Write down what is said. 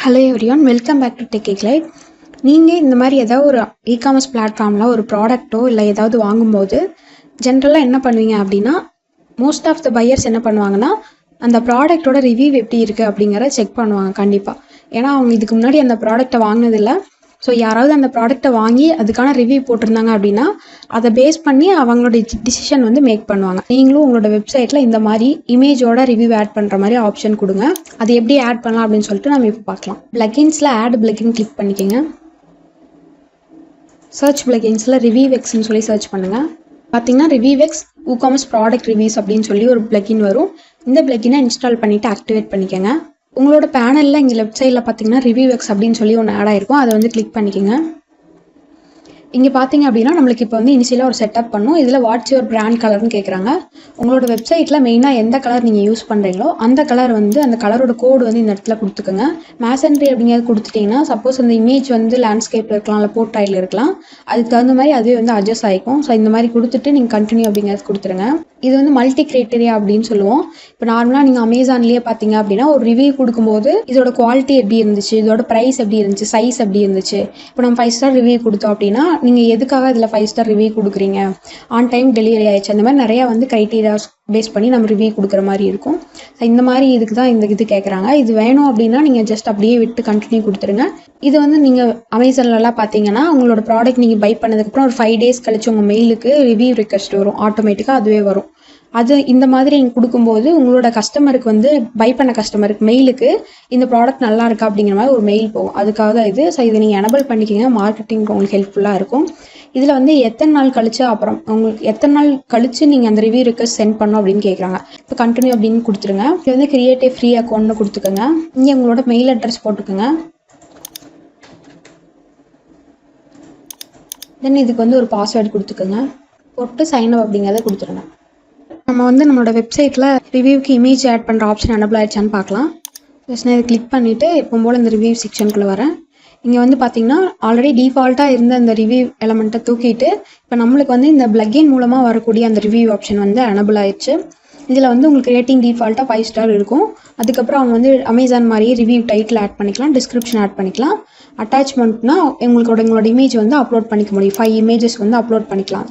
Hello everyone, welcome back to Tech Light. நீங்கள் இந்த மாதிரி ஏதாவது ஒரு இ-காமர்ஸ் பிளாட்ஃபார்மில் ஒரு ப்ராடக்ட்டோ இல்லை ஏதாவது வாங்கும்போது ஜென்ரலாக என்ன பண்ணுவீங்க அப்படின்னா, மோஸ்ட் ஆஃப் த பையர்ஸ் என்ன பண்ணுவாங்கன்னா, அந்த ப்ராடக்ட்டோட ரிவ்யூ எப்படி இருக்குது அப்படிங்கிறத செக் பண்ணுவாங்க கண்டிப்பாக. ஏன்னா அவங்க இதுக்கு முன்னாடி அந்த ப்ராடக்ட்டை வாங்கினதில்லை. ஸோ யாராவது அந்த ப்ராடக்ட்டை வாங்கி அதுக்கான ரிவ்யூ போட்டிருந்தாங்க அப்படின்னா அதை பேஸ் பண்ணி அவங்களோட டிசிஷன் வந்து மேக் பண்ணுவாங்க. நீங்களும் உங்களோட வெப்சைட்டில் இந்த மாதிரி இமேஜோட ரிவ்யூ ஆட் பண்ணுற மாதிரி ஆப்ஷன் கொடுங்க. அது எப்படி ஆட் பண்ணலாம் அப்படின்னு சொல்லிட்டு நம்ம இப்போ பார்க்கலாம். பிளகின்ஸில் ஆட் பிளகின் கிளிக் பண்ணிக்கோங்க. சர்ச் பிளகின்ஸில் ரிவ்யூஎக்ஸ்ன்னு சொல்லி சர்ச் பண்ணுங்கள். பார்த்தீங்கன்னா ரிவ்யூஎக்ஸ் இ-காமர்ஸ் ப்ராடக்ட் ரிவ்யூஸ் அப்படின்னு சொல்லி ஒரு பிளகின் வரும். இந்த பிளகினை இன்ஸ்டால் பண்ணிவிட்டு ஆக்டிவேட் பண்ணிக்கோங்க. உங்களோட பேனலில் இங்கே லெஃப்ட் சைடில் பார்த்தீங்கன்னா ரிவ்யூஎக்ஸ் அப்படின்னு சொல்லி ஒன்று ஆட் ஆயிருக்கும். அதை வந்து கிளிக் பண்ணிக்கோங்க. இங்கே பார்த்தீங்க அப்படின்னா நம்மளுக்கு இப்போ வந்து இனிஷியலாக ஒரு செட்டப் பண்ணும். இதில் வாட்ஸ் யுவர் பிராண்ட் கலர்னு கேட்குறாங்க. உங்களோட வெப்சைட்டில் மெயினாக எந்த கலர் நீங்கள் யூஸ் பண்ணுறீங்களோ அந்த கலர் வந்து அந்த கலரோட கோடு வந்து இந்த இடத்துல கொடுத்துக்கோங்க. மேசன்ட்ரி அப்படிங்கிறது கொடுத்துட்டிங்கன்னா சப்போஸ் அந்த இமேஜ் வந்து லேண்ட்ஸ்கேப்பில் இருக்கலாம், இல்லை போர்ட்ரைட்டில் இருக்கலாம், அதுக்கு தகுந்த மாதிரி அதுவே வந்து அட்ஜஸ்ட் ஆகிக்கும். ஸோ இந்த மாதிரி கொடுத்துட்டு நீங்கள் கண்டினியூ அப்படிங்கிறது கொடுத்துருங்க. இது வந்து மல்டி கிரைட்டீரியா அப்படின்னு சொல்லுவோம். இப்போ நார்மலாக நீங்கள் அமேசான்லேயே பார்த்தீங்க அப்படின்னா ஒரு ரிவ்யூ கொடுக்கும்போது இதோட குவாலிட்டி எப்படி இருந்துச்சு, இதோட ப்ரைஸ் எப்படி இருந்துச்சு, சைஸ் எப்படி இருந்துச்சு. இப்போ நம்ம 5 ஸ்டார் ரிவ்யூ கொடுத்தோம் அப்படின்னா நீங்கள் எதுக்காக இதில் 5 ஸ்டார் ரிவ்யூ கொடுக்குறீங்க, ஆன் டைம் டெலிவரி ஆயிடுச்சு, அந்த மாதிரி நிறையா வந்து க்ரைட்டீரியாஸ் பேஸ் பண்ணி நம்ம ரிவ்யூ கொடுக்குற மாதிரி இருக்கும். ஸோ இந்த மாதிரி இதுக்கு தான் இந்த இது கேட்குறாங்க. இது வேணும் அப்படின்னா நீங்கள் ஜஸ்ட் அப்படியே விட்டு கண்டினியூ கொடுத்துருங்க. இது வந்து நீங்கள் அமேசான்லலாம் பார்த்தீங்கன்னா உங்களோட ப்ராடக்ட் நீங்கள் பை பண்ணதுக்கப்புறம் ஒரு 5 டேஸ் கழிச்சு உங்கள் மெயிலுக்கு ரிவ்யூ ரிக்வெஸ்ட் வரும். ஆட்டோமேட்டிக்காக அதுவே வரும். அது இந்த மாதிரி நீங்கள் கொடுக்கும்போது உங்களோட கஸ்டமருக்கு வந்து பை பண்ண கஸ்டமருக்கு மெயிலுக்கு இந்த ப்ராடக்ட் நல்லா இருக்கா அப்படிங்கிற மாதிரி ஒரு மெயில் போகும். அதுக்காக தான் இது. ஸோ இதை நீங்கள் எனபிள் பண்ணிக்கிங்க. மார்க்கெட்டிங் உங்களுக்கு ஹெல்ப்ஃபுல்லாக இருக்கும். இதில் வந்து எத்தனை நாள் கழிச்சு அப்புறம் உங்களுக்கு எத்தனை நாள் கழிச்சு நீங்கள் அந்த ரிவ்யூ ரிக்வெஸ்ட் சென்ட் பண்ணணும் அப்படின்னு கேட்குறாங்க. இப்போ கண்டினியூ அப்படின்னு கொடுத்துருங்க. இது வந்து கிரியேட்டிவ் ஃப்ரீ அக்கௌண்ட்னு கொடுத்துக்கோங்க. இங்கே உங்களோட மெயில் அட்ரஸ் போட்டுக்கோங்க. தென் இதுக்கு வந்து ஒரு பாஸ்வேர்டு கொடுத்துக்கோங்க. போட்டு சைன் அப் அப்படிங்கிறத கொடுத்துருங்க. நம்ம வந்து நம்மளோட வெப்சைட்டில் ரிவ்யூக்கு இமேஜ் ஆட் பண்ணுற ஆப்ஷன் எனபிள் ஆயிடுச்சான்னு பார்க்கலாம். ஜஸ்ட் நான் இதை கிளிக் பண்ணிவிட்டு எப்போ போல் இந்த ரிவ்யூ செக்ஷனுக்குள்ளே வரேன். இங்கே வந்து பார்த்தீங்கன்னா ஆல்ரெடி டிஃபால்ட்டாக இருந்த அந்த ரிவ்யூ எலமெண்ட்டை தூக்கிட்டு இப்போ நம்மளுக்கு வந்து இந்த பிளகின் மூலமாக வரக்கூடிய அந்த ரிவ்யூ ஆப்ஷன் வந்து எனபிள் ஆயிடுச்சு. இதில் வந்து உங்களுக்கு ரேட்டிங் டிஃபால்ட்டாக 5 ஸ்டார் இருக்கும். அதுக்கப்புறம் அவங்க வந்து அமேசான் மாதிரியே ரிவ்யூ டைட்டில் ஆட் பண்ணிக்கலாம், டிஸ்கிரிப்ஷன் ஆட் பண்ணிக்கலாம். அட்டாச்மெண்ட்னா உங்களோட இமேஜ் வந்து அப்லோட் பண்ணிக்க முடியும். 5 இமேஜஸ் வந்து அப்லோட் பண்ணிக்கலாம்.